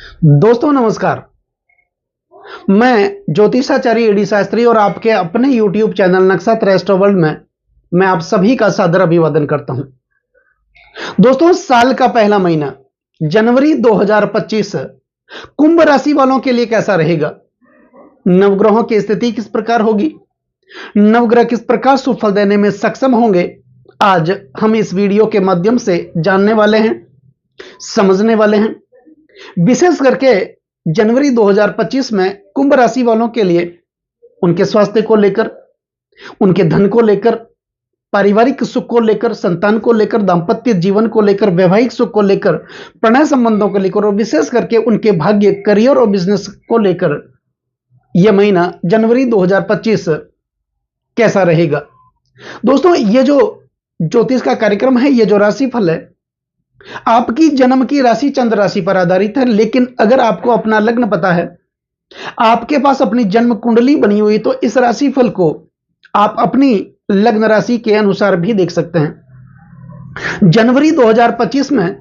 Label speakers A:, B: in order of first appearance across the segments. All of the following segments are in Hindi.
A: दोस्तों नमस्कार। मैं ज्योतिषाचार्य एडी शास्त्री और आपके अपने YouTube चैनल नक्षत्र एस्ट्रो वर्ल्ड में मैं आप सभी का सादर अभिवादन करता हूं। दोस्तों, साल का पहला महीना जनवरी 2025 कुंभ राशि वालों के लिए कैसा रहेगा? नवग्रहों की स्थिति किस प्रकार होगी? नवग्रह किस प्रकार सुफल देने में सक्षम होंगे? आज हम इस वीडियो के माध्यम से जानने वाले हैं, समझने वाले हैं। विशेष करके जनवरी 2025 में कुंभ राशि वालों के लिए उनके स्वास्थ्य को लेकर, उनके धन को लेकर, पारिवारिक सुख को लेकर, संतान को लेकर, दांपत्य जीवन को लेकर, वैवाहिक सुख को लेकर, प्रणय संबंधों को लेकर और विशेष करके उनके भाग्य, करियर और बिजनेस को लेकर यह महीना जनवरी 2025 कैसा रहेगा। दोस्तों, ये जो ज्योतिष का कार्यक्रम है, ये जो राशिफल है, आपकी जन्म की राशि चंद्र राशि पर आधारित है। लेकिन अगर आपको अपना लग्न पता है, आपके पास अपनी जन्म कुंडली बनी हुई, तो इस राशिफल को आप अपनी लग्न राशि के अनुसार भी देख सकते हैं। जनवरी 2025 में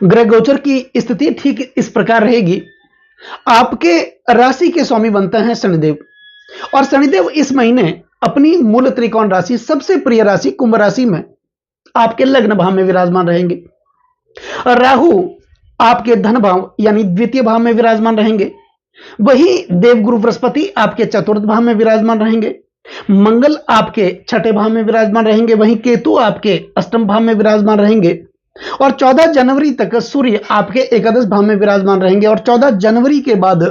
A: ग्रह गोचर की स्थिति ठीक इस प्रकार रहेगी। आपके राशि के स्वामी बनते हैं शनिदेव, और शनिदेव इस महीने अपनी मूल त्रिकोण राशि, सबसे प्रिय राशि कुंभ राशि में आपके लग्न भाव में विराजमान रहेंगे। राहु आपके धन भाव यानी द्वितीय भाव में विराजमान रहेंगे। वही देवगुरु बृहस्पति आपके चतुर्थ भाव में विराजमान रहेंगे। मंगल आपके छठे भाव में विराजमान रहेंगे। वहीं केतु आपके अष्टम भाव में विराजमान रहेंगे। और 14 जनवरी तक सूर्य आपके एकादश भाव में विराजमान रहेंगे। और 14 जनवरी के बाद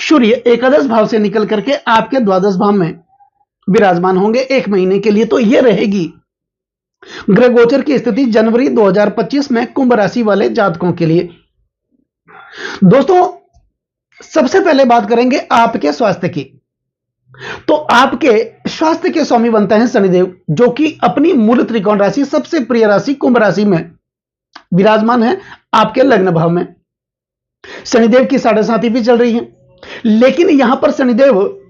A: सूर्य एकादश भाव से निकल करके आपके द्वादश भाव में विराजमान होंगे एक महीने के लिए। तो यह रहेगी ग्रह गोचर की स्थिति जनवरी 2025 में कुंभ राशि वाले जातकों के लिए। दोस्तों, सबसे पहले बात करेंगे आपके स्वास्थ्य की। तो आपके स्वास्थ्य के स्वामी बनते हैं शनिदेव, जो कि अपनी मूल त्रिकोण राशि, सबसे प्रिय राशि कुंभ राशि में विराजमान है आपके लग्न भाव में। शनिदेव की 7.5 भी चल रही है। लेकिन यहां पर शनिदेव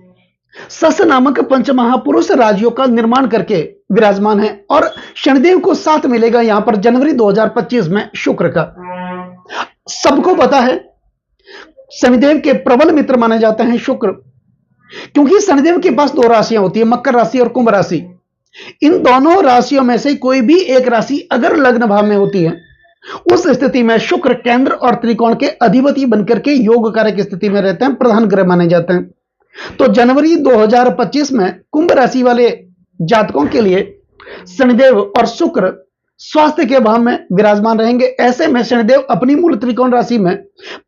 A: सस नामक पंचमहापुरुष राजियों का निर्माण करके विराजमान है। और शनिदेव को साथ मिलेगा यहां पर जनवरी 2025 में शुक्र का। सबको पता है शनिदेव के प्रबल मित्र माने जाते हैं शुक्र, क्योंकि शनिदेव के पास 2 राशियां होती है, मकर राशि और कुंभ राशि। इन दोनों राशियों में से कोई भी एक राशि अगर लग्न भाव में होती है, उस स्थिति में शुक्र केंद्र और त्रिकोण के अधिपति बनकर के योग कारक स्थिति में रहते हैं, प्रधान ग्रह माने जाते हैं। तो जनवरी 2025 में कुंभ राशि वाले जातकों के लिए शनिदेव और शुक्र स्वास्थ्य के भाव में विराजमान रहेंगे। ऐसे में शनिदेव अपनी मूल त्रिकोण राशि में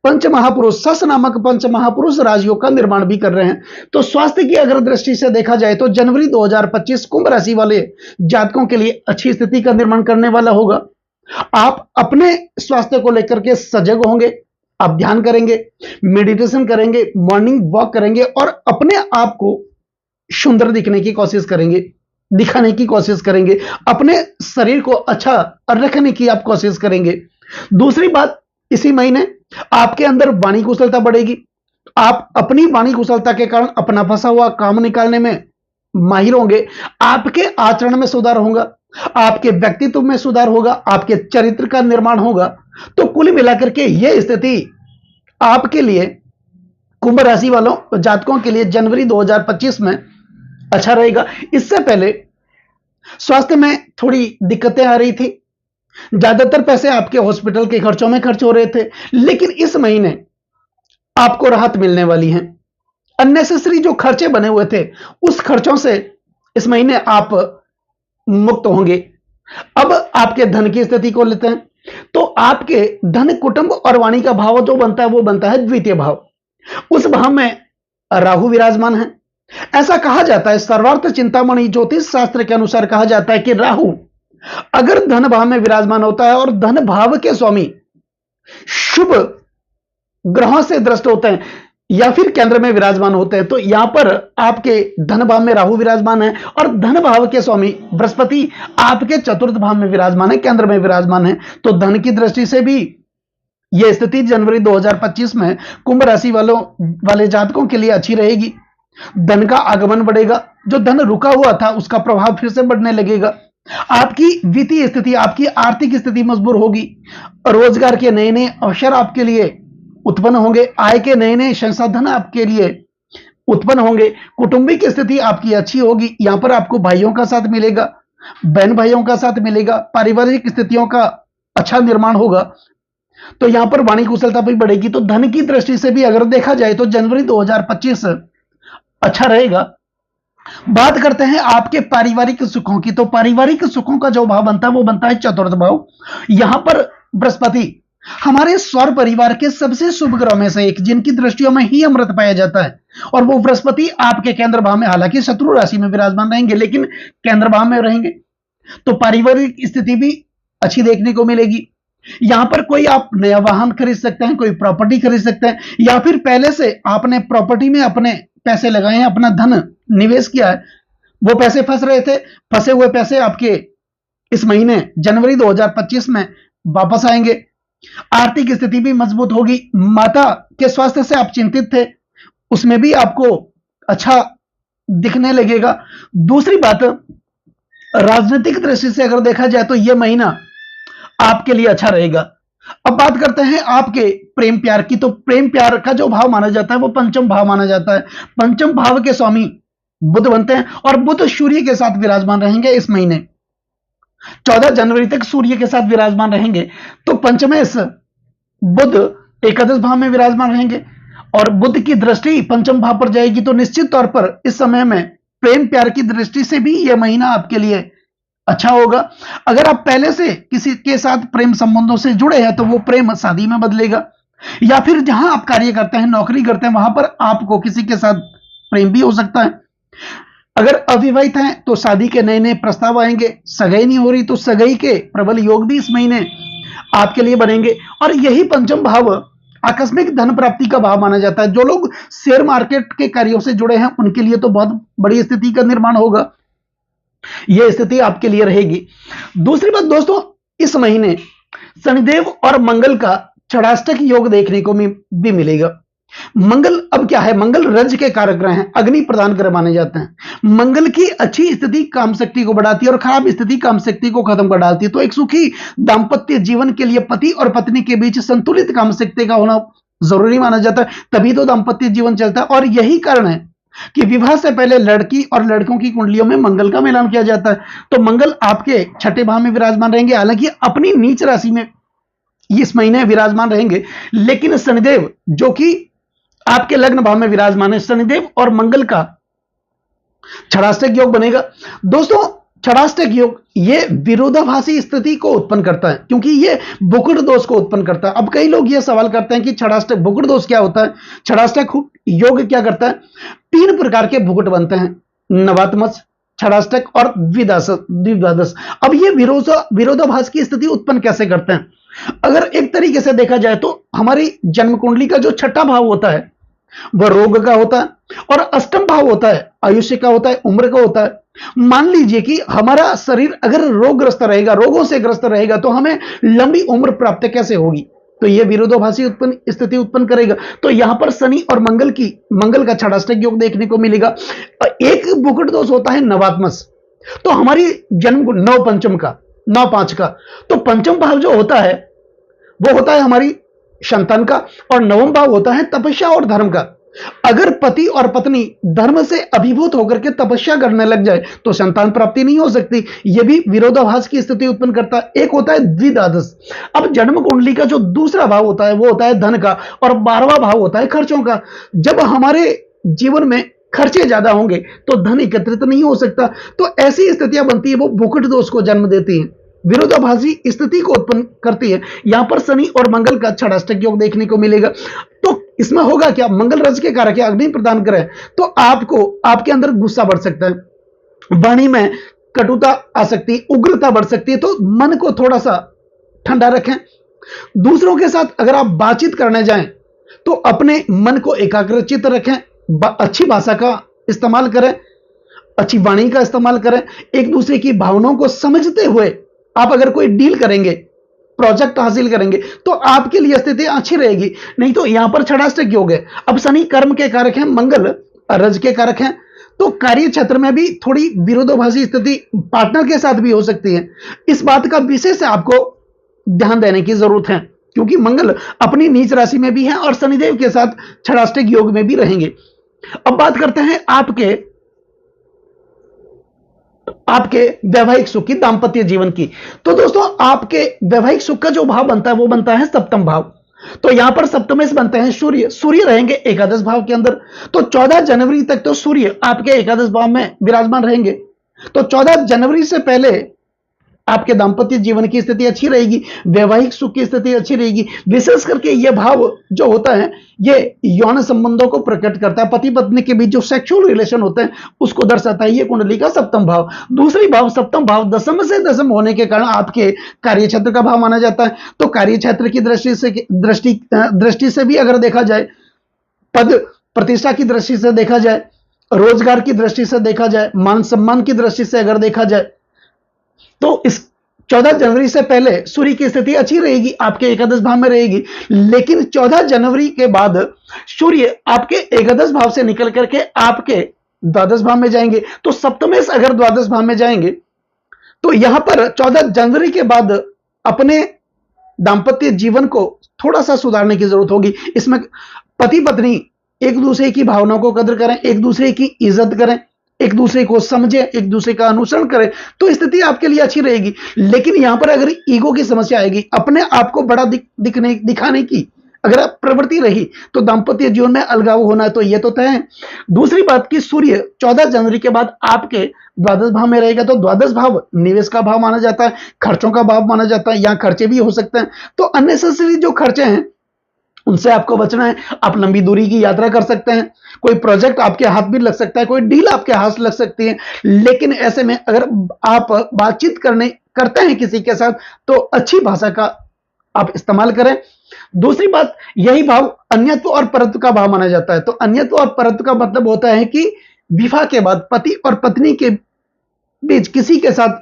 A: पंच महापुरुष, सस नामक पंच महापुरुष राजियों का निर्माण भी कर रहे हैं। तो स्वास्थ्य की अगर दृष्टि से देखा जाए तो जनवरी 2025 कुंभ राशि वाले जातकों के लिए अच्छी स्थिति का निर्माण करने वाला होगा। आप अपने स्वास्थ्य को लेकर के सजग होंगे। आप ध्यान करेंगे, मेडिटेशन करेंगे, मॉर्निंग वॉक करेंगे और अपने आप को सुंदर दिखने की कोशिश करेंगे, दिखाने की कोशिश करेंगे, अपने शरीर को अच्छा रखने की आप कोशिश करेंगे। दूसरी बात, इसी महीने आपके अंदर वाणी कुशलता बढ़ेगी। आप अपनी वाणी कुशलता के कारण अपना फंसा हुआ काम निकालने में माहिर होंगे। आपके आचरण में सुधार होगा, आपके व्यक्तित्व में सुधार होगा, आपके चरित्र का निर्माण होगा। तो कुल मिलाकर के यह स्थिति आपके लिए, कुंभ राशि वालों जातकों के लिए जनवरी 2025 में अच्छा रहेगा। इससे पहले स्वास्थ्य में थोड़ी दिक्कतें आ रही थी, ज्यादातर पैसे आपके हॉस्पिटल के खर्चों में खर्च हो रहे थे। लेकिन इस महीने आपको राहत मिलने वाली है। अननेसेसरी जो खर्चे बने हुए थे, उस खर्चों से इस महीने आप मुक्त होंगे। अब आपके धन की स्थिति को लेते हैं, तो आपके धन, कुटुंब और वाणी का भाव जो बनता है, वो बनता है द्वितीय भाव। उस भाव में राहु विराजमान है। ऐसा कहा जाता है, सर्वार्थ चिंतामणि ज्योतिष शास्त्र के अनुसार कहा जाता है कि राहु अगर धन भाव में विराजमान होता है और धन भाव के स्वामी शुभ ग्रहों से दृष्ट होते हैं या फिर केंद्र में विराजमान होते हैं, तो यहां पर आपके धन भाव में राहु विराजमान है और धन भाव के स्वामी बृहस्पति आपके चतुर्थ भाव में विराजमान है, केंद्र में विराजमान है। तो धन की दृष्टि से भी यह स्थिति जनवरी 2025 में कुंभ राशि वाले जातकों के लिए अच्छी रहेगी। धन का आगमन बढ़ेगा, जो धन रुका हुआ था उसका प्रभाव फिर से बढ़ने लगेगा। आपकी वित्तीय स्थिति, आपकी आर्थिक स्थिति मजबूत होगी। रोजगार के नए नए अवसर आपके लिए उत्पन्न होंगे, आय के नए नए संसाधन आपके लिए उत्पन्न होंगे, कौटुंबिक स्थिति आपकी अच्छी होगी। यहां पर आपको भाइयों का साथ मिलेगा, बहन भाइयों का साथ मिलेगा, पारिवारिक स्थितियों का अच्छा निर्माण होगा। तो यहां पर वाणी कुशलता भी बढ़ेगी। तो धन की दृष्टि से भी अगर देखा जाए तो जनवरी 2025 अच्छा रहेगा। बात करते हैं आपके पारिवारिक सुखों की। तो पारिवारिक सुखों का जो भाव बनता है वो बनता है चतुर्थ भाव। यहां पर बृहस्पति हमारे सौर परिवार के सबसे शुभ ग्रहों में से एक, जिनकी दृष्टियों में ही अमृत पाया जाता है, और वो बृहस्पति आपके केंद्र भाव में, हालांकि शत्रु राशि में विराजमान रहेंगे लेकिन केंद्र भाव में रहेंगे, तो पारिवारिक स्थिति भी अच्छी देखने को मिलेगी। यहां पर कोई आप नया वाहन खरीद सकते हैं, कोई प्रॉपर्टी खरीद सकते हैं, या फिर पहले से आपने प्रॉपर्टी में अपने पैसे लगाए हैं, अपना धन निवेश किया है, वो पैसे फंस रहे थे, फंसे हुए पैसे आपके इस महीने जनवरी 2025 में वापस आएंगे। आर्थिक स्थिति भी मजबूत होगी। माता के स्वास्थ्य से आप चिंतित थे, उसमें भी आपको अच्छा दिखने लगेगा। दूसरी बात, राजनीतिक दृष्टि से अगर देखा जाए तो यह महीना आपके लिए अच्छा रहेगा। अब बात करते हैं आपके प्रेम प्यार की। तो प्रेम प्यार का जो भाव माना जाता है वो पंचम भाव माना जाता है। पंचम भाव के स्वामी बुध बनते हैं, और बुध सूर्य के साथ विराजमान रहेंगे इस महीने। 14 जनवरी तक सूर्य के साथ विराजमान रहेंगे। तो पंचमेश बुध एकादश भाव में विराजमान रहेंगे, और बुध की दृष्टि पंचम भाव पर जाएगी। तो निश्चित तौर पर इस समय में प्रेम प्यार की दृष्टि से भी यह महीना आपके लिए अच्छा होगा। अगर आप पहले से किसी के साथ प्रेम संबंधों से जुड़े हैं तो वो प्रेम शादी में बदलेगा, या फिर जहां आप कार्य करते हैं, नौकरी करते हैं, वहां पर आपको किसी के साथ प्रेम भी हो सकता है। अगर अविवाहित हैं तो शादी के नए नए प्रस्ताव आएंगे। सगाई नहीं हो रही तो सगाई के प्रबल योग भी इस महीने आपके लिए बनेंगे। और यही पंचम भाव आकस्मिक धन प्राप्ति का भाव माना जाता है। जो लोग शेयर मार्केट के कार्यों से जुड़े हैं उनके लिए तो बहुत बड़ी स्थिति का निर्माण होगा, यह स्थिति आपके लिए रहेगी। दूसरी बात दोस्तों, इस महीने शनिदेव और मंगल का षडाष्टक योग देखने को भी मिलेगा। मंगल अब क्या है, मंगल रज के कारक ग्रह हैं, अग्नि प्रदान ग्रह माने जाते हैं। मंगल की अच्छी स्थिति काम शक्ति को बढ़ाती है और खराब स्थिति काम शक्ति को खत्म कर डालती है। तो एक सुखी दाम्पत्य जीवन के लिए पति और पत्नी के बीच संतुलित काम शक्ति का होना जरूरी माना जाता है, तभी तो दाम्पत्य जीवन चलता है। और यही कारण है कि विवाह से पहले लड़की और लड़कों की कुंडलियों में मंगल का मिलान किया जाता है। तो मंगल आपके छठे भाव में विराजमान रहेंगे, हालांकि अपनी नीच राशि में इस महीने विराजमान रहेंगे, लेकिन शनिदेव जो कि आपके लग्न भाव में विराजमान है, शनिदेव और मंगल का षडाष्टक योग बनेगा। दोस्तों षडाष्टक योग ये विरोधाभासी स्थिति को उत्पन्न करता है, क्योंकि ये बुकुट दोष को उत्पन्न करता है। अब कई लोग ये सवाल करते हैं कि षडाष्टक बुकुट दोष क्या होता है, षडाष्टक योग क्या करता है। 3 प्रकार के भुकुट बनते हैं, नवात्मज, षडाष्टक और द्विद्वादश। अब ये विरोधाभास की स्थिति उत्पन्न कैसे करते हैं। अगर एक तरीके से देखा जाए तो हमारी जन्म कुंडली का जो छठा भाव होता है वह रोग का होता है, और अष्टम भाव होता है आयुष्य का होता है, उम्र का होता है। मान लीजिए कि हमारा शरीर अगर रोगग्रस्त रहेगा, रोगों से ग्रस्त रहेगा, तो हमें लंबी उम्र प्राप्त कैसे होगी, तो यह विरोधाभासी स्थिति उत्पन्न करेगा। तो यहां पर शनि और मंगल का षडाष्टक योग देखने को मिलेगा। एक बुकुट दोष होता है नवात्मस, तो हमारी जन्म नव पंचम का, नव 5 का, तो पंचम भाव जो होता है वो होता है हमारी संतान का, और नवम भाव होता है तपस्या और धर्म का। अगर पति और पत्नी धर्म से अभिभूत होकर के तपस्या करने लग जाए तो संतान प्राप्ति नहीं हो सकती, यह भी विरोधाभास की स्थिति उत्पन्न करता है। एक होता है द्विद्वादश। अब जन्म कुंडली का जो दूसरा भाव होता है वो होता है धन का, और 12वां भाव होता है खर्चों का। जब हमारे जीवन में खर्चे ज्यादा होंगे तो धन एकत्रित नहीं हो सकता, तो ऐसी स्थितियां बनती है, वो भुकुट दोष को जन्म देती हैं, विरोधाभासी स्थिति को उत्पन्न करती है। यहां पर शनि और मंगल का षडाष्टक योग देखने को मिलेगा। तो इसमें होगा क्या, मंगल रज के कारक है, अग्नि प्रदान करे, तो आपको आपके अंदर गुस्सा बढ़ सकता है, वाणी में कटुता आ सकती है, उग्रता बढ़ सकती है। तो मन को थोड़ा सा ठंडा रखें। दूसरों के साथ अगर आप बातचीत करने जाएं तो अपने मन को एकाग्रचित रखें, अच्छी भाषा का इस्तेमाल करें, अच्छी वाणी का इस्तेमाल करें, एक दूसरे की भावनाओं को समझते हुए आप अगर कोई डील करेंगे, प्रोजेक्ट हासिल करेंगे, तो आपके लिए स्थिति अच्छी रहेगी। नहीं तो यहां पर षडाष्टक योग है। अब शनि कर्म के कारक हैं, मंगल रज के कारक हैं, तो कार्य क्षेत्र में भी थोड़ी विरोधाभासी स्थिति पार्टनर के साथ भी हो सकती है। इस बात का विशेष आपको ध्यान देने की जरूरत है। क्योंकि मंगल अपनी नीच राशि में भी है और शनिदेव के साथ षडाष्टक योग में भी रहेंगे। अब बात करते हैं आपके वैवाहिक सुख की, दांपत्य जीवन की। तो दोस्तों आपके वैवाहिक सुख का जो भाव बनता है वो बनता है सप्तम भाव। तो यहां पर सप्तमेश बनते हैं सूर्य रहेंगे एकादश भाव के अंदर। तो 14 जनवरी तक तो सूर्य आपके एकादश भाव में विराजमान रहेंगे। तो 14 जनवरी से पहले आपके दांपत्य जीवन की स्थिति अच्छी रहेगी, वैवाहिक सुख की स्थिति अच्छी रहेगी। विशेष करके यह भाव जो होता है ये यौन संबंधों को प्रकट करता है, पति पत्नी के बीच जो सेक्सुअल रिलेशन होते हैं उसको दर्शाता है ये कुंडली का सप्तम भाव। दूसरी भाव सप्तम भाव दशम से दशम होने के कारण आपके कार्य क्षेत्र का भाव माना जाता है। तो कार्य क्षेत्र की दृष्टि से भी अगर देखा जाए, पद प्रतिष्ठा की दृष्टि से देखा जाए, रोजगार की दृष्टि से देखा जाए, मान सम्मान की दृष्टि से अगर देखा जाए, तो इस 14 जनवरी से पहले सूर्य की स्थिति अच्छी रहेगी, आपके एकादश भाव में रहेगी। लेकिन 14 जनवरी के बाद सूर्य आपके एकादश भाव से निकल करके आपके द्वादश भाव में जाएंगे। तो सप्तमेश अगर द्वादश भाव में जाएंगे तो यहां पर 14 जनवरी के बाद अपने दांपत्य जीवन को थोड़ा सा सुधारने की जरूरत होगी। इसमें पति पत्नी एक दूसरे की भावनाओं को कदर करें, एक दूसरे की इज्जत करें, एक दूसरे को समझे, एक दूसरे का अनुसरण करें, तो स्थिति आपके लिए अच्छी रहेगी। लेकिन यहां पर अगर ईगो की समस्या आएगी, अपने आप को बड़ा दिखाने की अगर प्रवृत्ति रही तो दांपत्य जीवन में अलगाव होना तो यह तो तय है। दूसरी बात कि सूर्य 14 जनवरी के बाद आपके द्वादश भाव में रहेगा। तो द्वादश भाव निवेश का भाव माना जाता है, खर्चों का भाव माना जाता है, यहां खर्चे भी हो सकते हैं। तो अननेसेसरी जो खर्चे हैं उनसे आपको बचना है। आप लंबी दूरी की यात्रा कर सकते हैं, कोई प्रोजेक्ट आपके हाथ भी लग सकता है, कोई डील आपके हाथ लग सकती है। लेकिन ऐसे में अगर आप बातचीत करते हैं किसी के साथ तो अच्छी भाषा का आप इस्तेमाल करें। दूसरी बात, यही भाव अन्यत्व और परत्व का भाव माना जाता है। तो अन्यत्व और परत्व का मतलब होता है कि विवाह के बाद पति और पत्नी के बीच किसी के साथ,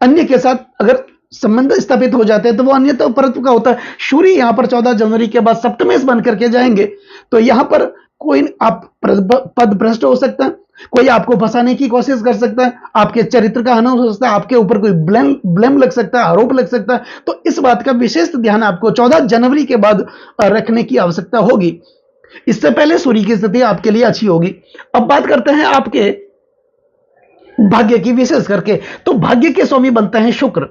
A: अन्य के साथ अगर संबंध स्थापित हो जाते हैं तो वो अन्यथा परत्व का होता है। सूर्य यहां पर 14 जनवरी के बाद सप्तमेश बन करके जाएंगे तो यहां पर कोई आप पद भ्रष्ट हो सकता है, कोई आपको फंसाने की कोशिश कर सकता है, आपके चरित्र का हनन हो सकता है, आपके ऊपर कोई ब्लेम लग सकता है, आरोप लग सकता है। तो इस बात का विशेष ध्यान आपको 14 जनवरी के बाद रखने की आवश्यकता होगी। इससे पहले सूर्य की स्थिति आपके लिए अच्छी होगी। अब बात करते हैं आपके भाग्य की। विशेष करके तो भाग्य के स्वामी बनते हैं शुक्र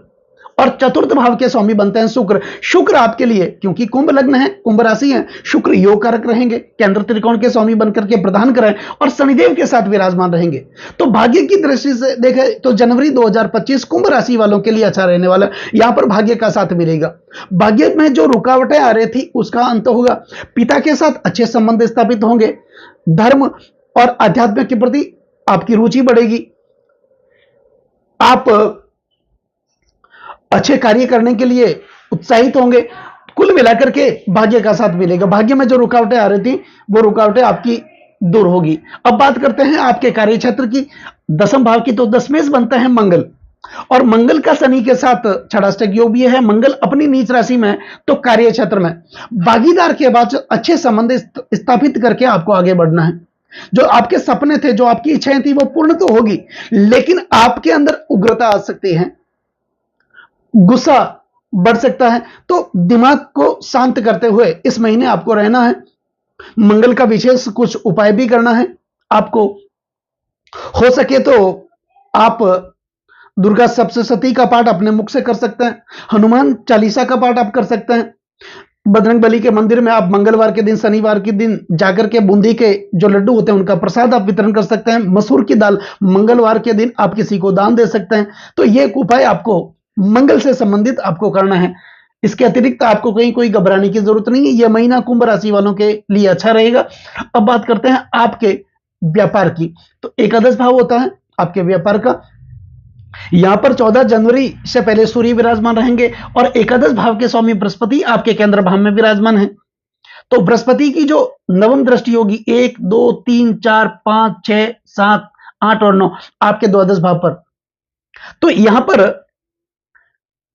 A: और चतुर्थ भाव के स्वामी बनते हैं शुक्र। शुक्र आपके लिए, क्योंकि कुंभ लग्न है, कुंभ राशि है, शुक्र योग कारक रहेंगे, केंद्र त्रिकोण के स्वामी बनकर के प्रदान करें और शनिदेव के साथ विराजमान रहेंगे। तो भाग्य की दृष्टि से देखें तो जनवरी 2025 कुंभ राशि वालों के लिए अच्छा रहने वाला। यहां पर भाग्य का साथ मिलेगा। भाग्य में जो रुकावटें आ रही थी उसका अंत होगा। पिता के साथ अच्छे संबंध स्थापित होंगे। धर्म और आध्यात्म के प्रति आपकी रुचि बढ़ेगी। आप अच्छे कार्य करने के लिए उत्साहित होंगे। कुल मिलाकर के भाग्य का साथ मिलेगा। भाग्य में जो रुकावटें आ रही थी वो रुकावटें आपकी दूर होगी। अब बात करते हैं आपके कार्य क्षेत्र की, दसम भाव की। तो दशमेश बनता है मंगल और मंगल का शनि के साथ षडाष्टक योग भी है। मंगल अपनी नीच राशि में तो कार्य क्षेत्र में भागीदार के बाद अच्छे संबंध स्थापित करके आपको आगे बढ़ना है। जो आपके सपने थे, जो आपकी इच्छाएं थी वो पूर्ण तो होगी, लेकिन आपके अंदर उग्रता आ सकती है, गुस्सा बढ़ सकता है। तो दिमाग को शांत करते हुए इस महीने आपको रहना है। मंगल का विशेष कुछ उपाय भी करना है आपको। हो सके तो आप दुर्गा सप्तशती का पाठ अपने मुख से कर सकते हैं, हनुमान चालीसा का पाठ आप कर सकते हैं। बजरंग बली के मंदिर में आप मंगलवार के दिन, शनिवार के दिन जाकर के बूंदी के जो लड्डू होते हैं उनका प्रसाद आप वितरण कर सकते हैं। मसूर की दाल मंगलवार के दिन आप किसी को दान दे सकते हैं। तो यह एक उपाय आपको मंगल से संबंधित आपको करना है। इसके अतिरिक्त आपको कहीं कोई घबराने की जरूरत नहीं है। यह महीना कुंभ राशि वालों के लिए अच्छा रहेगा। अब बात करते हैं आपके व्यापार की। तो एकादश भाव होता है आपके व्यापार का। यहां पर 14 जनवरी से पहले सूर्य विराजमान रहेंगे और एकादश भाव के स्वामी बृहस्पति आपके केंद्र भाव में विराजमान है। तो बृहस्पति की जो नवम दृष्टि होगी 1, 2, 3, 4, 5, 6, 7, 8 और 9 आपके द्वादश भाव पर। तो यहां पर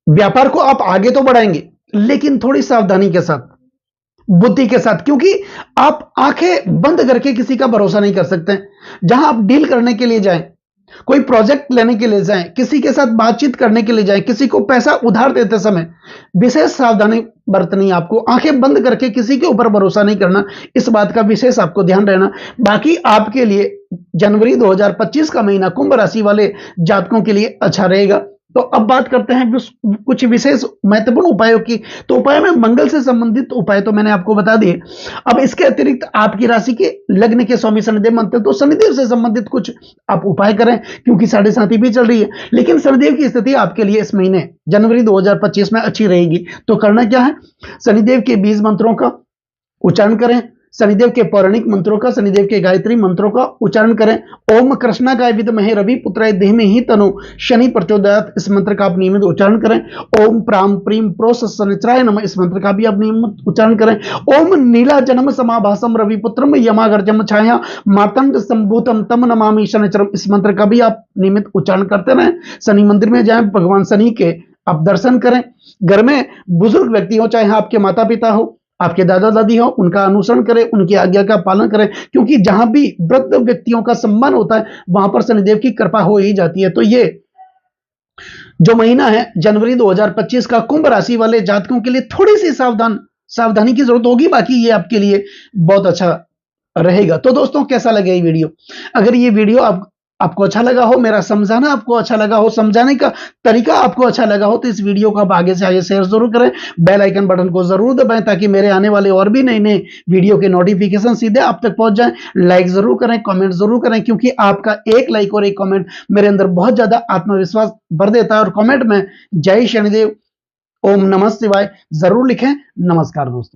A: व्यापार को आप आगे तो बढ़ाएंगे लेकिन थोड़ी सावधानी के साथ, बुद्धि के साथ, क्योंकि आप आंखें बंद करके किसी का भरोसा नहीं कर सकते। जहां आप डील करने के लिए जाएं कोई प्रोजेक्ट लेने के लिए जाएं, किसी के साथ बातचीत करने के लिए जाएं, किसी को पैसा उधार देते समय विशेष सावधानी बरतनी, आपको आंखें बंद करके किसी के ऊपर भरोसा नहीं करना, इस बात का विशेष आपको ध्यान रहना। बाकी आपके लिए जनवरी 2025 का महीना कुंभ राशि वाले जातकों के लिए अच्छा रहेगा। तो अब बात करते हैं कुछ विशेष महत्वपूर्ण उपायों की। तो उपाय में मंगल से संबंधित उपाय तो मैंने आपको बता दिए। अब इसके अतिरिक्त आपकी राशि के लग्न के स्वामी शनिदेव मानते हैं, तो शनिदेव से संबंधित कुछ आप उपाय करें, क्योंकि 7.5 भी चल रही है। लेकिन शनिदेव की स्थिति आपके लिए इस महीने जनवरी 2025 में अच्छी रहेगी। तो करना क्या है, शनिदेव के 20 मंत्रों का उच्चारण करें, शनिदेव के पौराणिक मंत्रों का, शनिदेव के गायत्री मंत्रों का उच्चारण करें। ओम कृष्णागाय विद्महे रवि पुत्राय धीमहि तनो शनि प्रचोदयात्, इस मंत्र का आप नियमित उच्चारण करें। ओम प्राम प्रीम प्रोस शनिचराय नमः, इस मंत्र का भी आप नियमित उच्चारण करें। ओम नीला जन्म समाभासम रवि पुत्रम यमागर्जम छाया मार्तंड संभूतम तम नमामि शनिचरम, इस मंत्र का भी आप नियमित उच्चारण करते रहें। शनि मंदिर में जाएं, भगवान शनि के आप दर्शन करें। घर में बुजुर्ग व्यक्ति हो, चाहे आपके माता पिता हो, आपके दादा दादी हो, उनका अनुसरण करें, उनकी आज्ञा का पालन करें, क्योंकि जहां भी वृद्ध व्यक्तियों का सम्मान होता है वहां पर शनिदेव की कृपा हो ही जाती है। तो ये जो महीना है जनवरी 2025 का कुंभ राशि वाले जातकों के लिए थोड़ी सी सावधानी की जरूरत होगी, बाकी ये आपके लिए बहुत अच्छा रहेगा। तो दोस्तों, कैसा लगे ये वीडियो? अगर ये वीडियो आपको अच्छा लगा हो, मेरा समझाना आपको अच्छा लगा हो, समझाने का तरीका आपको अच्छा लगा हो, तो इस वीडियो को आप आगे से आगे शेयर जरूर करें। बेल आइकन बटन को जरूर दबाएं ताकि मेरे आने वाले और भी नए नए वीडियो के नोटिफिकेशन सीधे आप तक पहुंच जाएं। लाइक जरूर करें, कमेंट जरूर करें, क्योंकि आपका एक लाइक और एक कमेंट मेरे अंदर बहुत ज्यादा आत्मविश्वास भर देता है। और कमेंट में जय शनिदेव, ओम नमः शिवाय जरूर लिखें। नमस्कार दोस्तों।